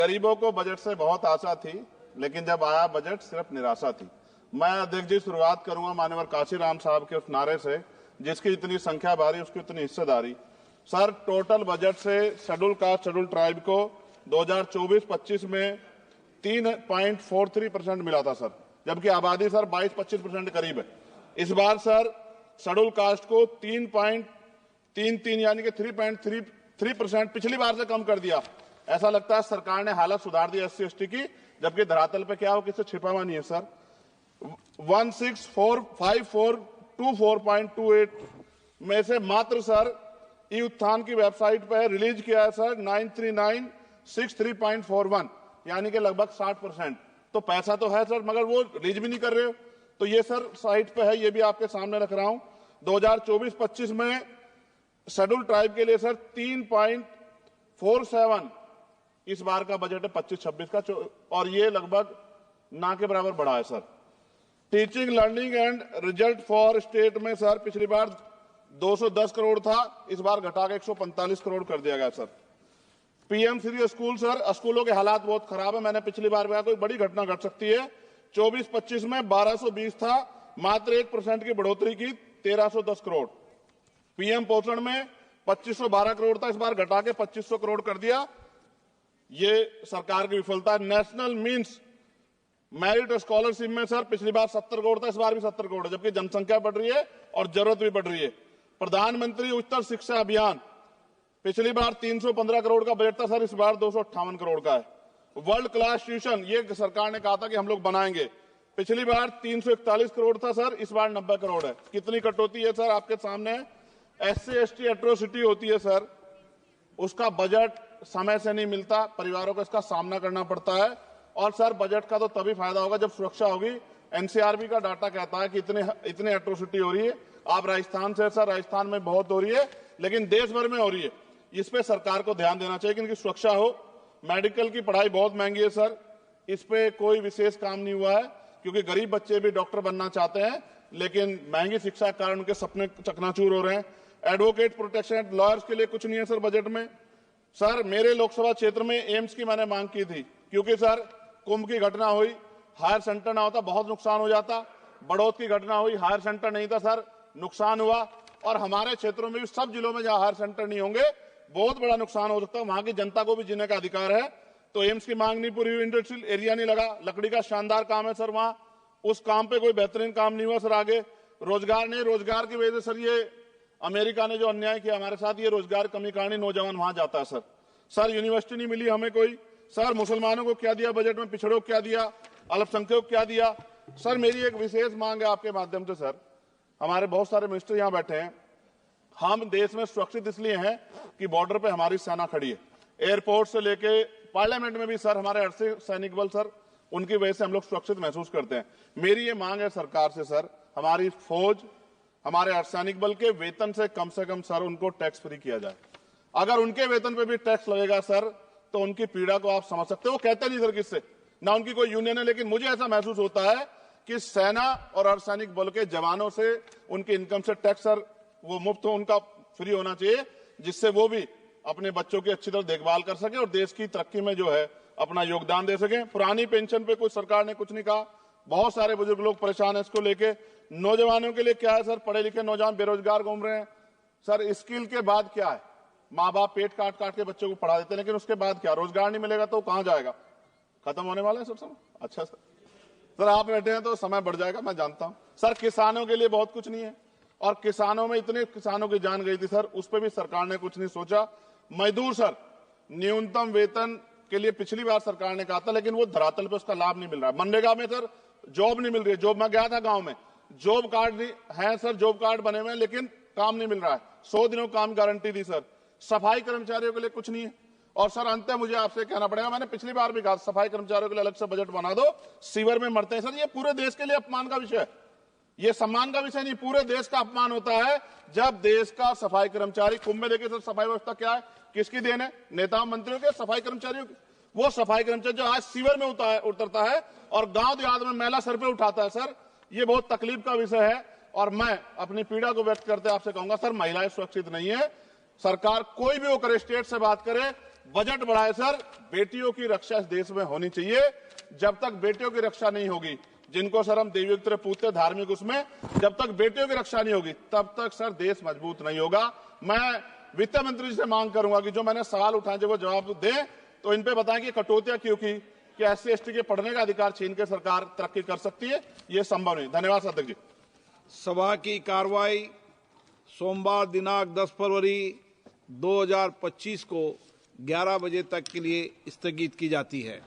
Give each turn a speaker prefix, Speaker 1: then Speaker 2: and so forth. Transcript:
Speaker 1: गरीबों को बजट से बहुत आशा थी, लेकिन जब आया बजट सिर्फ निराशा थी। मैं अध्यक्ष जी शुरुआत करूंगा माननीय काशीराम साहब के उस नारे से, जिसकी इतनी संख्या भारी उसकी इतनी हिस्सेदारी। सर, टोटल बजट से शेड्यूल कास्ट शेड्यूल ट्राइब को 2024-25 में 3.43% मिला था सर, जबकि आबादी सर 22-25% करीब है। इस बार सर शेड्यूल कास्ट को 3.33 यानी कि 3.33% पिछली बार से कम कर दिया। ऐसा लगता है सरकार ने हालत सुधार दी SC ST की, जबकि धरातल पे क्या हो किसी छिपा हुआ नहीं है सर। 1645424.28 में से मात्र सर ई उत्थान की वेबसाइट पर रिलीज किया है सर 93963.41 यानी कि लगभग 60%। तो पैसा तो है सर, मगर वो रिलीज भी नहीं कर रहे हो। तो ये सर साइट पे है, ये भी आपके सामने रख रहा हूं। 2024-25 में शेड्यूल ट्राइब के लिए सर 3.47 इस बार का बजट है 25-26 का, और ये लगभग ना के बराबर बढ़ा है sir. Teaching learning and result for state में सर पिछली बार 210 करोड़ था, इस बार घटा के 145 करोड़ कर दिया गया sir. PM Shri school sir, स्कूलों के हालात बहुत खराब है। मैंने पिछली बार कहा कोई बड़ी घटना घट सकती है। 24-25 में 1220 था, मात्र 1% की बढ़ोतरी की 1310 करोड़। PM पोषण में 2512 करोड़ था, इस बार घटा के 2500 करोड़ कर दिया। ये सरकार की विफलता है। नेशनल मीन्स मेरिट स्कॉलरशिप में सर पिछली बार 70 करोड़ था, इस बार भी 70 करोड़ है, जबकि जनसंख्या बढ़ रही है और जरूरत भी बढ़ रही है। प्रधानमंत्री उच्चतर शिक्षा अभियान पिछली बार 315 करोड़ का बजट था सर, इस बार 258 करोड़ का है। वर्ल्ड क्लास ट्यूशन ये सरकार ने कहा था कि हम लोग बनाएंगे, पिछली बार 341 करोड़ था सर, इस बार 90 करोड़ है। कितनी कटौती है सर आपके सामने। SC ST एट्रोसिटी होती है सर, उसका बजट समय से नहीं मिलता, परिवारों को इसका सामना करना पड़ता है। और सर बजट का तो तभी फायदा होगा जब सुरक्षा होगी। NCRB का डाटा कहता है कि इतने एट्रोसिटी हो रही है। आप राजस्थान से सर, राजस्थान में बहुत हो रही है, लेकिन देश भर में हो रही है। इस पे सरकार को ध्यान देना चाहिए कि इनकी सुरक्षा हो। मेडिकल की पढ़ाई बहुत महंगी है सर, इस पे कोई विशेष काम नहीं हुआ है, क्योंकि गरीब बच्चे भी डॉक्टर बनना चाहते हैं, लेकिन महंगी शिक्षा के कारण उनके सपने चकनाचूर हो रहे हैं। एडवोकेट प्रोटेक्शन लॉयर्स के लिए कुछ नहीं है सर बजट में। सर मेरे लोकसभा क्षेत्र में एम्स की मैंने मांग की थी, क्योंकि सर कुंभ की घटना हुई, हायर सेंटर ना होता बहुत नुकसान हो जाता। बड़ौद की घटना हुई, हायर सेंटर नहीं था सर, नुकसान हुआ। और हमारे क्षेत्रों में भी सब जिलों में जहां हायर सेंटर नहीं होंगे बहुत बड़ा नुकसान हो सकता है। वहां की जनता को भी जीने का अधिकार है। तो एम्स की मांग नहीं पूरी हुई, इंडस्ट्रियल एरिया नहीं लगा। लकड़ी का शानदार काम है सर वहां, उस काम पे कोई बेहतरीन काम नहीं हुआ सर। आगे रोजगार नहीं, रोजगार की वजह से सर ये अमेरिका ने जो अन्याय किया हमारे साथ, ये रोजगार कमी कारण नौजवान वहां जाता है सर। सर यूनिवर्सिटी नहीं मिली हमें कोई। सर मुसलमानों को क्या दिया बजट में, पिछड़ों को क्या दिया, अल्पसंख्यकों को क्या दिया। सर मेरी एक विशेष मांग है आपके माध्यम से सर, हमारे बहुत सारे मिनिस्टर यहाँ बैठे हैं। हम देश में सुरक्षित इसलिए हैं कि बॉर्डर पे हमारी सेना खड़ी है, एयरपोर्ट से लेके पार्लियामेंट में भी सर हमारे अर्धसैनिक बल सर, उनकी वजह से हम लोग सुरक्षित महसूस करते हैं। मेरी ये मांग है सरकार से सर, हमारी फौज, हमारे अर्धसैनिक बल के वेतन से कम सर उनको टैक्स फ्री किया जाए। अगर उनके वेतन पे भी टैक्स लगेगा सर, तो उनकी पीड़ा को आप समझ सकते हो। वो कहते नहीं सर किससे, ना उनकी कोई यूनियन है, लेकिन मुझे ऐसा महसूस होता है कि सेना और अर्धसैनिक बल के जवानों से उनकी इनकम से टैक्स सर वो मुफ्त हो, उनका फ्री होना चाहिए, जिससे वो भी अपने बच्चों की अच्छी तरह देखभाल कर सके और देश की तरक्की में जो है अपना योगदान दे सके। पुरानी पेंशन पे कोई सरकार ने कुछ नहीं कहा, बहुत सारे बुजुर्ग लोग परेशान है इसको लेके। नौजवानों के लिए क्या है सर, पढ़े लिखे नौजवान बेरोजगार घूम रहे हैं सर। स्किल के बाद क्या है, माँ बाप पेट काट काट के बच्चों को पढ़ा देते हैं, लेकिन उसके बाद क्या, रोजगार नहीं मिलेगा तो कहां जाएगा, खत्म होने वाला है सब समय। अच्छा सर आप बैठे हैं तो समय बढ़ जाएगा, मैं जानता हूं सर। किसानों के लिए बहुत कुछ नहीं है, और किसानों में इतने किसानों की जान गई थी सर, उस पर भी सरकार ने कुछ नहीं सोचा। मजदूर सर, न्यूनतम वेतन के लिए पिछली बार सरकार ने कहा था, लेकिन वो धरातल पे उसका लाभ नहीं मिल रहा। मनरेगा में सर जॉब नहीं मिल रही है। जॉब, मैं गया था गांव में, जॉब कार्ड है सर, जॉब कार्ड बने हुए हैं, लेकिन काम नहीं मिल रहा है। 100 दिनों काम गारंटी दी सर। सफाई कर्मचारियों के लिए कुछ नहीं है। और सर अंत मुझे आपसे कहना पड़ेगा, मैंने पिछली बार भी कहा सफाई कर्मचारियों के लिए अलग से बजट बना दो, सीवर में मरते हैं सर। ये पूरे देश के लिए अपमान का विषय है, ये सम्मान का विषय नहीं, पूरे देश का अपमान होता है जब देश का सफाई कर्मचारी, कुंभ में देखिए सर सफाई व्यवस्था क्या है, किसकी देन है, नेताओं मंत्रियों के, सफाई कर्मचारियों की। वो सफाई कर्मचारी जो आज सीवर में उतरता है और गांव देहात में मैला सर पे उठाता है सर, ये बहुत तकलीफ का विषय है। और मैं अपनी पीड़ा को व्यक्त करते आपसे कहूंगा सर, महिलाएं सुरक्षित नहीं है। सरकार कोई भी वो करे, स्टेट से बात करे, बजट बढ़ाए सर। बेटियों की रक्षा इस देश में होनी चाहिए। जब तक बेटियों की रक्षा नहीं होगी, जिनको सर हम देवयुक्त पूछते धार्मिक, उसमें जब तक बेटियों की रक्षा नहीं होगी तब तक सर देश मजबूत नहीं होगा। मैं वित्त मंत्री जी से मांग करूंगा कि जो मैंने सवाल उठाए जब वो जवाब दें तो इन पे बताएं कि कटौतियां क्यों की, कि SC/ST के पढ़ने का अधिकार छीन के सरकार तरक्की कर सकती है, ये संभव नहीं। धन्यवाद अध्यक्ष जी।
Speaker 2: सभा की कार्रवाई सोमवार दिनांक 10 फरवरी 2025 को 11 बजे तक के लिए स्थगित की जाती है।